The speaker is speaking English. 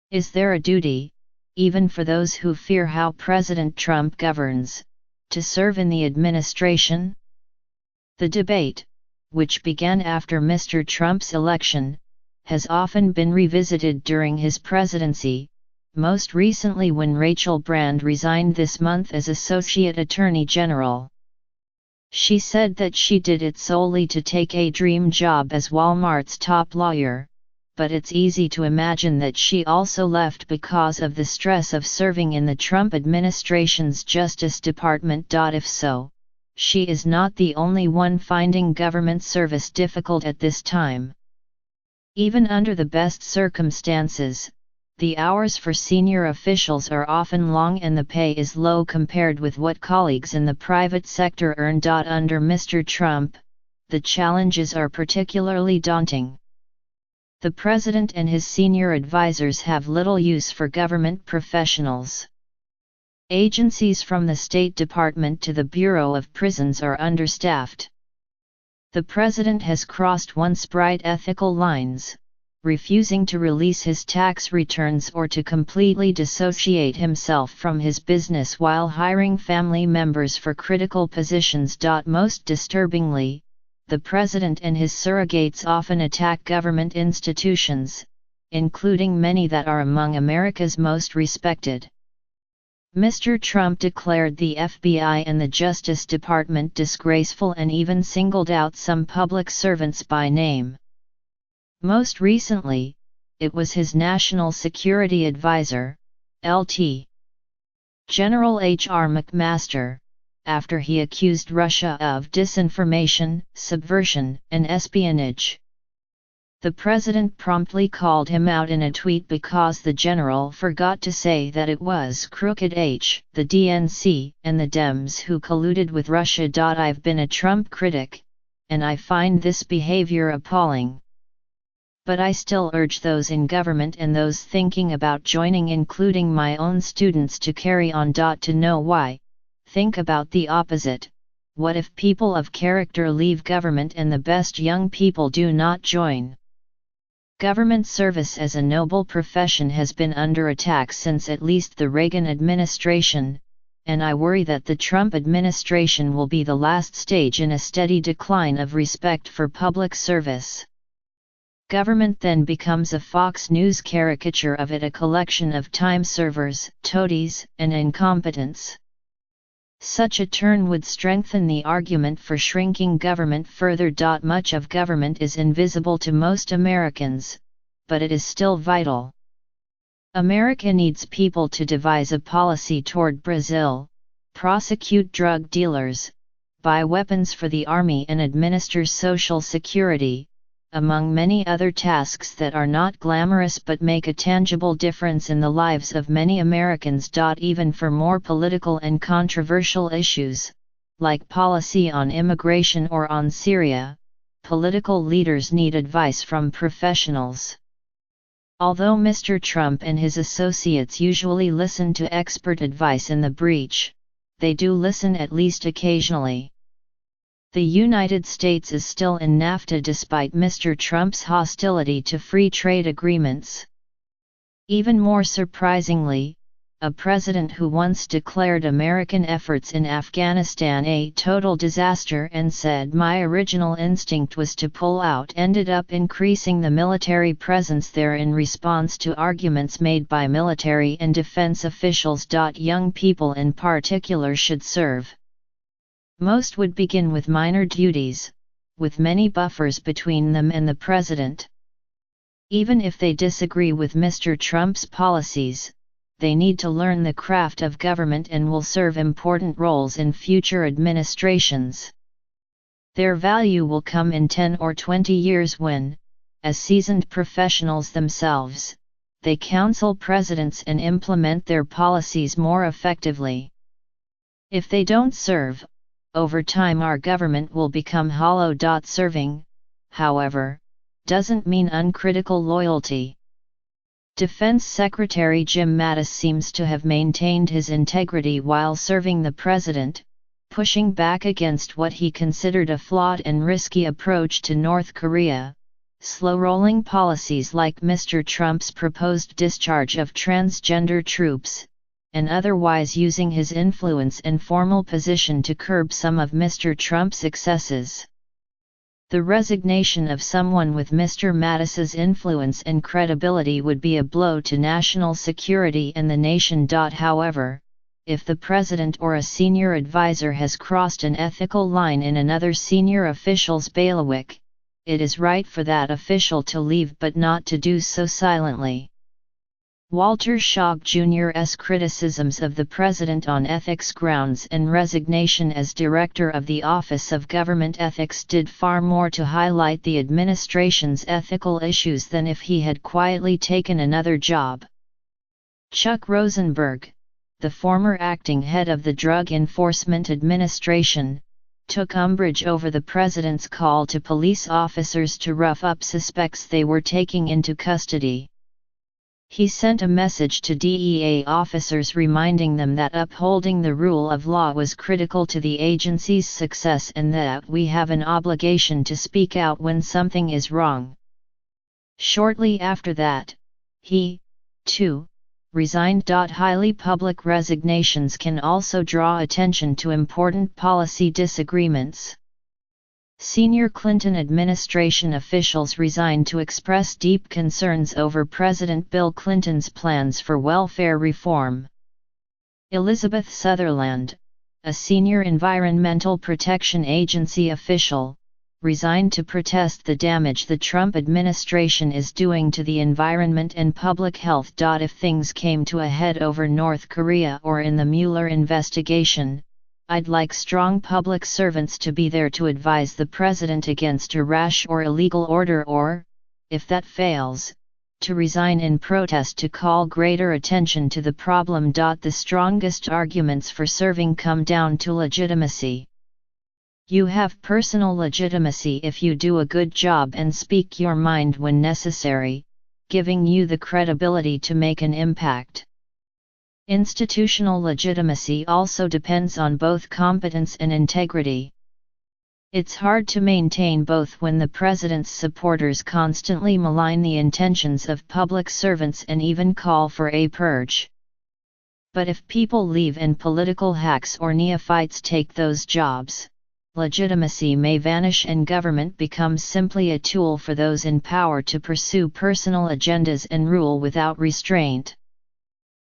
Is there a duty, even for those who fear how President Trump governs, to serve in the administration? The debate, which began after Mr. Trump's election, has often been revisited during his presidency, most recently when Rachel Brand resigned this month as Associate Attorney General. She said that she did it solely to take a dream job as Walmart's top lawyer, but it's easy to imagine that she also left because of the stress of serving in the Trump administration's Justice Department. If so, she is not the only one finding government service difficult at this time. Even under the best circumstances, the hours for senior officials are often long and the pay is low compared with what colleagues in the private sector earn. Under Mr. Trump, the challenges are particularly daunting. The president and his senior advisors have little use for government professionals. Agencies from the State Department to the Bureau of Prisons are understaffed. The president has crossed once bright ethical lines, refusing to release his tax returns or to completely dissociate himself from his business while hiring family members for critical positions. Most disturbingly, the president and his surrogates often attack government institutions, including many that are among America's most respected. Mr. Trump declared the FBI and the Justice Department disgraceful and even singled out some public servants by name. Most recently, it was his National Security Advisor, Lt. General H.R. McMaster, after he accused Russia of disinformation, subversion, and espionage. The president promptly called him out in a tweet because the general forgot to say that it was Crooked H, the DNC, and the Dems who colluded with Russia. I've been a Trump critic, and I find this behavior appalling. But I still urge those in government and those thinking about joining, including my own students, to carry on. To know why, think about the opposite. What if people of character leave government and the best young people do not join? Government service as a noble profession has been under attack since at least the Reagan administration, and I worry that the Trump administration will be the last stage in a steady decline of respect for public service. Government then becomes a Fox News caricature of it, a collection of time servers, toadies, and incompetents. Such a turn would strengthen the argument for shrinking government further. Much of government is invisible to most Americans, but it is still vital. America needs people to devise a policy toward Brazil, prosecute drug dealers, buy weapons for the army, and administer Social Security, among many other tasks that are not glamorous but make a tangible difference in the lives of many Americans. Even for more political and controversial issues, like policy on immigration or on Syria, political leaders need advice from professionals. Although Mr. Trump and his associates usually listen to expert advice in the breach, they do listen at least occasionally. The United States is still in NAFTA despite Mr. Trump's hostility to free trade agreements. Even more surprisingly, a president who once declared American efforts in Afghanistan a total disaster and said my original instinct was to pull out ended up increasing the military presence there in response to arguments made by military and defense officials. Young people in particular should serve. Most would begin with minor duties, with many buffers between them and the president. Even if they disagree with Mr. Trump's policies, they need to learn the craft of government and will serve important roles in future administrations. Their value will come in 10 or 20 years when, as seasoned professionals themselves, they counsel presidents and implement their policies more effectively. If they don't serve, over time our government will become hollow. Serving, however, doesn't mean uncritical loyalty. Defense Secretary Jim Mattis seems to have maintained his integrity while serving the president, pushing back against what he considered a flawed and risky approach to North Korea, slow-rolling policies like Mr. Trump's proposed discharge of transgender troops, and otherwise using his influence and formal position to curb some of Mr. Trump's excesses. The resignation of someone with Mr. Mattis's influence and credibility would be a blow to national security and the nation. However, if the president or a senior advisor has crossed an ethical line in another senior official's bailiwick, it is right for that official to leave, but not to do so silently. Walter Schog Jr.'s criticisms of the president on ethics grounds and resignation as director of the Office of Government Ethics did far more to highlight the administration's ethical issues than if he had quietly taken another job. Chuck Rosenberg, the former acting head of the Drug Enforcement Administration, took umbrage over the president's call to police officers to rough up suspects they were taking into custody. He sent a message to DEA officers reminding them that upholding the rule of law was critical to the agency's success and that we have an obligation to speak out when something is wrong. Shortly after that, he, too, resigned. Highly public resignations can also draw attention to important policy disagreements. Senior Clinton administration officials resigned to express deep concerns over President Bill Clinton's plans for welfare reform. Elizabeth Sutherland, a senior Environmental Protection Agency official, resigned to protest the damage the Trump administration is doing to the environment and public health. If things came to a head over North Korea or in the Mueller investigation, I'd like strong public servants to be there to advise the president against a rash or illegal order or, if that fails, to resign in protest to call greater attention to the problem. The strongest arguments for serving come down to legitimacy. You have personal legitimacy if you do a good job and speak your mind when necessary, giving you the credibility to make an impact. Institutional legitimacy also depends on both competence and integrity. It's hard to maintain both when the president's supporters constantly malign the intentions of public servants and even call for a purge. But if people leave and political hacks or neophytes take those jobs, legitimacy may vanish and government becomes simply a tool for those in power to pursue personal agendas and rule without restraint.